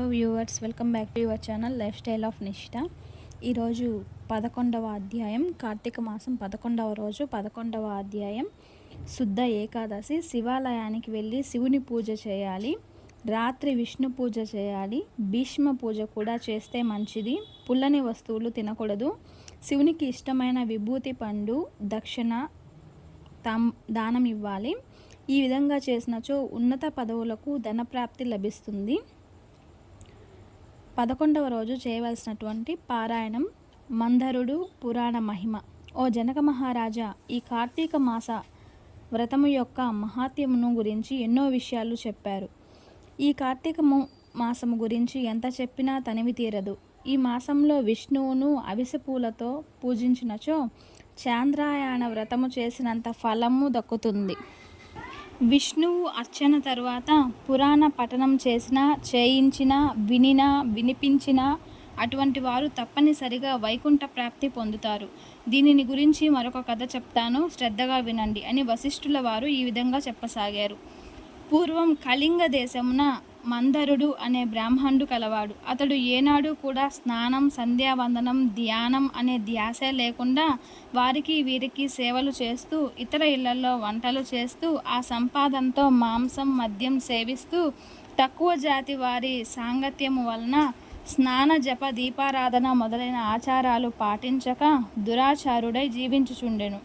Hello viewers, welcome back to your channel life style of నిష్ఠ. ఈరోజు 11వ అధ్యాయం, కార్తీక మాసం 11వ రోజు 11వ అధ్యాయం శుద్ధ ఏకాదశి. శివాలయానికి వెళ్ళి శివుని పూజ చేయాలి, రాత్రి విష్ణు పూజ చేయాలి, భీష్మ పూజ కూడా చేస్తే మంచిది. పుల్లని వస్తువులు తినకూడదు. శివునికి ఇష్టమైన విభూతి పండు దక్షిణ దానం ఇవ్వాలి. ఈ విధంగా చేసినచో ఉన్నత పదవులకు ధనప్రాప్తి లభిస్తుంది. 11వ రోజు చేయవలసినటువంటి పారాయణం మందరుడు పురాణ మహిమ. ఓ జనక మహారాజా, ఈ కార్తీక మాస వ్రతము యొక్క మహాత్యమును గురించి ఎన్నో విషయాలు చెప్పారు. ఈ కార్తీక మాసము గురించి ఎంత చెప్పినా తనివి తీరదు. ఈ మాసంలో విష్ణువును అవిసె పూలతో పూజించినచో చాంద్రాయణ వ్రతము చేసినంత ఫలము దక్కుతుంది. విష్ణువు అర్చన తరువాత పురాణ పఠనం చేయించిన వినిపించిన అటువంటి వారు తప్పనిసరిగా వైకుంఠ ప్రాప్తి పొందుతారు. దీనిని గురించి మరొక కథ చెప్తాను, శ్రద్ధగా వినండి అని వశిష్ఠుల వారు ఈ విధంగా చెప్పసాగారు. పూర్వం కళింగ దేశమున మందరుడు అనే బ్రాహ్మణుడు కలవాడు. అతడు ఏనాడు కూడా స్నానం, సంధ్యావందనం, ధ్యానం అనే ధ్యాసే లేకుండా వారికి వీరికి సేవలు చేస్తూ, ఇతర ఇళ్లలో వంటలు చేస్తూ, ఆ సంపాదనతో మాంసం మద్యం సేవిస్తూ, తక్కువ జాతి వారి సాంగత్యము వలన స్నాన జప దీపారాధన మొదలైన ఆచారాలు పాటించక దురాచారుడై జీవించుచుండెను.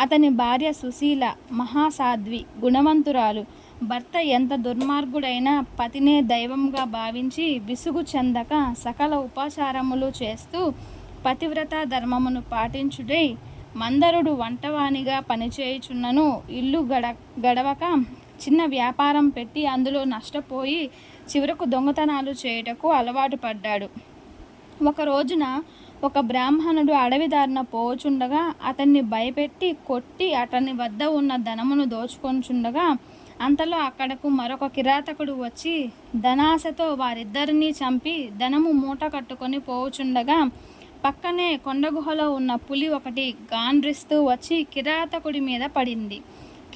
అతని భార్య సుశీల, మహాసాధ్వి, గుణవంతురాలు. భర్త ఎంత దుర్మార్గుడైనా పతినే దైవంగా భావించి విసుగు చెందక సకల ఉపాచారములు చేస్తూ పతివ్రత ధర్మమును పాటించుడై మందరుడు వంటవానిగా పనిచేయుచున్నను ఇల్లు గడవక చిన్న వ్యాపారం పెట్టి అందులో నష్టపోయి చివరకు దొంగతనాలు చేయుటకు అలవాటు పడ్డాడు. ఒక రోజున ఒక బ్రాహ్మణుడు అడవి దారిన పోచుండగా అతన్ని భయపెట్టి కొట్టి అతని వద్ద ఉన్న ధనమును దోచుకొంచుండగా అంతలో అక్కడకు మరొక కిరాతకుడు వచ్చి ధనాశతో వారిద్దరినీ చంపి ధనము మూట కట్టుకొని పోవుచుండగా పక్కనే కొండగుహలో ఉన్న పులి ఒకటి గాండ్రిస్తూ వచ్చి కిరాతకుడి మీద పడింది.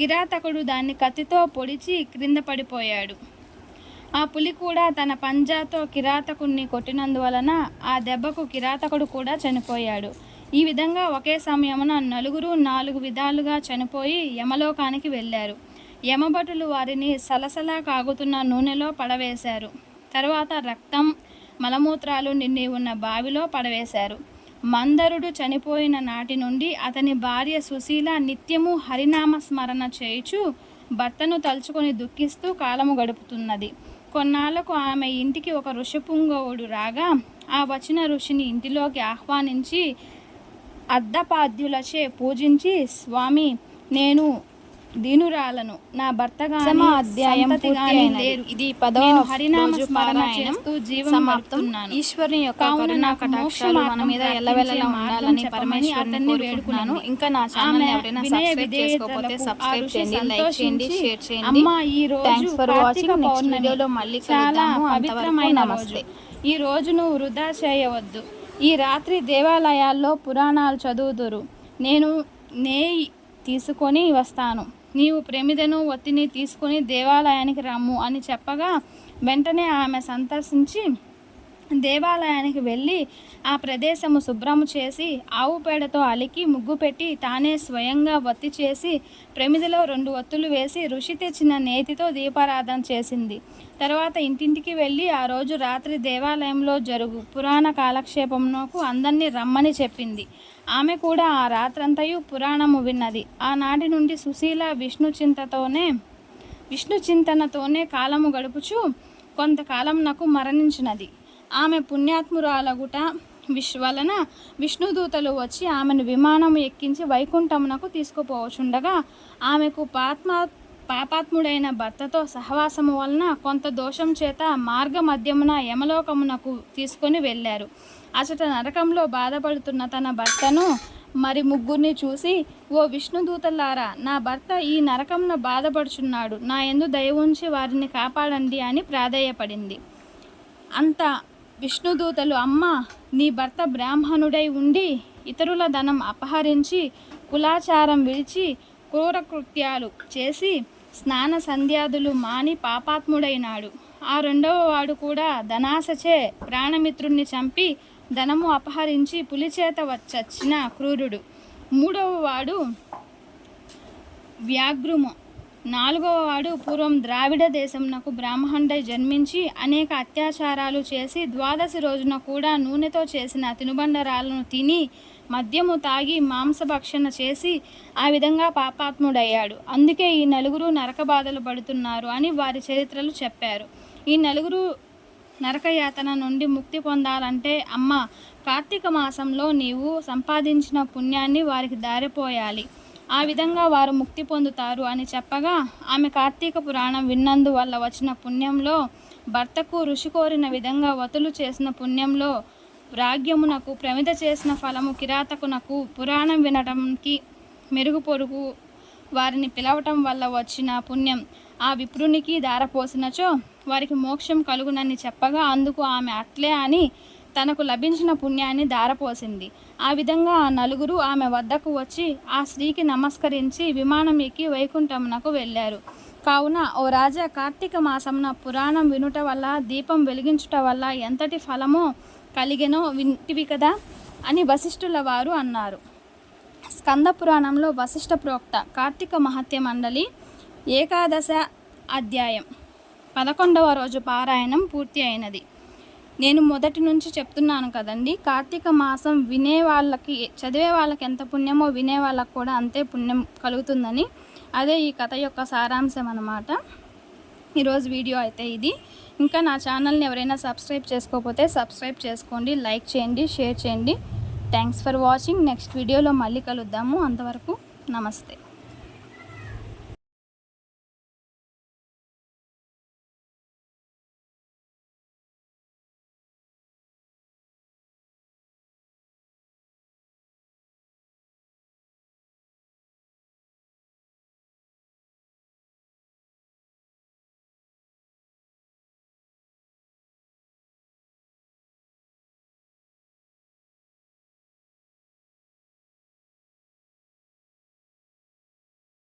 కిరాతకుడు దాన్ని కత్తితో పొడిచి క్రింద పడిపోయాడు. ఆ పులి కూడా తన పంజాతో కిరాతకుడిని కొట్టినందువలన ఆ దెబ్బకు కిరాతకుడు కూడా చనిపోయాడు. ఈ విధంగా ఒకే సమయమున నలుగురు 4 విధాలుగా చనిపోయి యమలోకానికి వెళ్ళారు. యమభటులు వారిని సలసలా కాగుతున్న నూనెలో పడవేశారు. తర్వాత రక్తం, మలమూత్రాలు నిండి ఉన్న బావిలో పడవేశారు. మందరుడు చనిపోయిన నాటి నుండి అతని భార్య సుశీల నిత్యము హరినామ స్మరణ చేయుచు భర్తను తలుచుకొని దుఃఖిస్తూ కాలము గడుపుతున్నది. కొన్నాళ్లకు ఆమె ఇంటికి ఒక ఋషిపుంగవుడు రాగా ఆ వచ్చిన ఋషిని ఇంటిలోకి ఆహ్వానించి అర్ధపాద్యులచే పూజించి, స్వామి, నేను దీనురాలను, నా భర్త గాని సంతతి గాని లేరు. ఇది 10వ హరినామ స్మరణ చేస్తూ జీవం గడుపుతున్నాను. ఈశ్వరుని యొక్క కరుణా కటాక్షాలు మన మీద ఎల్లవెల్లలా ఉండాలని పరమేశ్వరుని వేడుకున్నాను. ఇంకా నా ఛానల్ ఎవరైనా సబ్స్క్రైబ్ చేసుకోకపోతే సబ్స్క్రైబ్ చేయండి, లైక్ చేయండి, షేర్ చేయండి. అమ్మ, ఈ రోజు కార్తీక పౌర్ణమి వీడియోలో మళ్ళీ చాలా పవిత్రమైన నమస్తే. ఈ రోజును వృధా చేయవద్దు. ఈ రాత్రి దేవాలయాల్లో పురాణాలు చదువుదురు. నేను నెయ్యి తీసుకొని వస్తాను, నీవు ప్రమిదను ఒత్తిని తీసుకొని దేవాలయానికి రమ్ము అని చెప్పగా వెంటనే ఆమె సందర్శించి దేవాలయానికి వెళ్ళి ఆ ప్రదేశము శుభ్రము చేసి ఆవు పేడతో అలికి ముగ్గు పెట్టి తానే స్వయంగా ఒత్తి చేసి ప్రమిదలో 2 ఒత్తులు వేసి ఋషి తెచ్చిన నేతితో దీపారాధన చేసింది. తర్వాత ఇంటింటికి వెళ్ళి ఆ రోజు రాత్రి దేవాలయంలో జరుగు పురాణ కాలక్షేపమునకు అందరినీ రమ్మని చెప్పింది. ఆమె కూడా ఆ రాత్రంతయు పురాణము విన్నది. ఆనాటి నుండి సుశీల విష్ణు చింతనతోనే కాలము గడుపుచు కొంతకాలం నాకు మరణించినది. ఆమె పుణ్యాత్మురాలగుట వలన విష్ణుదూతలు వచ్చి ఆమెను విమానం ఎక్కించి వైకుంఠమునకు తీసుకుపోవచుండగా ఆమెకు పాపాత్ముడైన భర్తతో సహవాసము వలన కొంత దోషం చేత మార్గ మధ్యమున యమలోకమునకు తీసుకొని వెళ్ళారు. అచట నరకంలో బాధపడుతున్న తన భర్తను మరి ముగ్గురిని చూసి, ఓ విష్ణుదూతలారా, నా భర్త ఈ నరకంలో బాధపడుచున్నాడు, నా యందు దయ ఉంచి వారిని కాపాడండి అని ప్రాధేయపడింది. అంత విష్ణుదూతలు, అమ్మ, నీ భర్త బ్రాహ్మణుడై ఉండి ఇతరుల ధనం అపహరించి కులాచారం విడిచి క్రూరకృత్యాలు చేసి స్నాన సంధ్యాదులు మాని పాపాత్ముడైనాడు. ఆ రెండవ వాడు కూడా ధనాశచే ప్రాణమిత్రుణ్ణి చంపి ధనము అపహరించి పులిచేత వచ్చచ్చిన క్రూరుడు. మూడవ వాడు వ్యాఘ్రుము. నాలుగవ వాడు పూర్వం ద్రావిడ దేశంనకు బ్రాహ్మణుడై జన్మించి అనేక అత్యాచారాలు చేసి ద్వాదశి రోజున కూడా నూనెతో చేసిన తినుబండరాలను తిని మద్యము తాగి మాంసభక్షణ చేసి ఆ విధంగా పాపాత్ముడయ్యాడు. అందుకే ఈ నలుగురు నరక బాధలు పడుతున్నారు అని వారి చరిత్రలు చెప్పారు. ఈ నలుగురు నరకయాతన నుండి ముక్తి పొందాలంటే అమ్మ, కార్తీక మాసంలో నీవు సంపాదించిన పుణ్యాన్ని వారికి దారిపోయాలి. ఆ విధంగా వారు ముక్తి పొందుతారు అని చెప్పగా ఆమె కార్తీక పురాణం విన్నందువల్ల వచ్చిన పుణ్యంలో, భర్తకు ఋషి కోరిన విధంగా వతులు చేసిన పుణ్యంలో, రాగ్యమునకు ప్రమిద చేసిన ఫలము కిరాతకునకు, పురాణం వినటానికి మెరుగు పొరుగు వారిని పిలవటం వల్ల వచ్చిన పుణ్యం ఆ విప్రునికి దారపోసినచో వారికి మోక్షం కలుగునని చెప్పగా అందుకు ఆమె అట్లే అని తనకు లభించిన పుణ్యాన్ని దారపోసింది. ఆ విధంగా ఆ నలుగురు ఆమె వద్దకు వచ్చి ఆ స్త్రీకి నమస్కరించి విమానం ఎక్కి వైకుంఠమునకు వెళ్ళారు. కావున ఓ రాజా, కార్తీక మాసంన పురాణం వినుట వల్ల, దీపం వెలిగించుట వల్ల ఎంతటి ఫలమో కలిగెనో వింటివి కదా అని వశిష్ఠుల వారు అన్నారు. స్కంద పురాణంలో వశిష్ఠ ప్రోక్త కార్తీక మహత్య మండలి ఏకాదశ అధ్యాయం 11వ రోజు పారాయణం పూర్తి అయినది. నేను మొదటి నుంచి చెప్తున్నాను కదండి, కార్తీక మాసం వినే వాళ్ళకి, చదివే వాళ్ళకి ఎంత పుణ్యమో వినే వాళ్ళకి కూడా అంతే పుణ్యం కలుగుతుందని. అదే ఈ కథ యొక్క సారాంశం అన్నమాట. ఈరోజు వీడియో అయితే ఇది. ఇంకా నా ఛానల్ని ఎవరైనా సబ్స్క్రైబ్ చేసుకోకపోతే సబ్స్క్రైబ్ చేసుకోండి, లైక్ చేయండి, షేర్ చేయండి. Thanks for watching. నెక్స్ట్ వీడియోలో మళ్ళీ కలుద్దాము. అంతవరకు నమస్తే.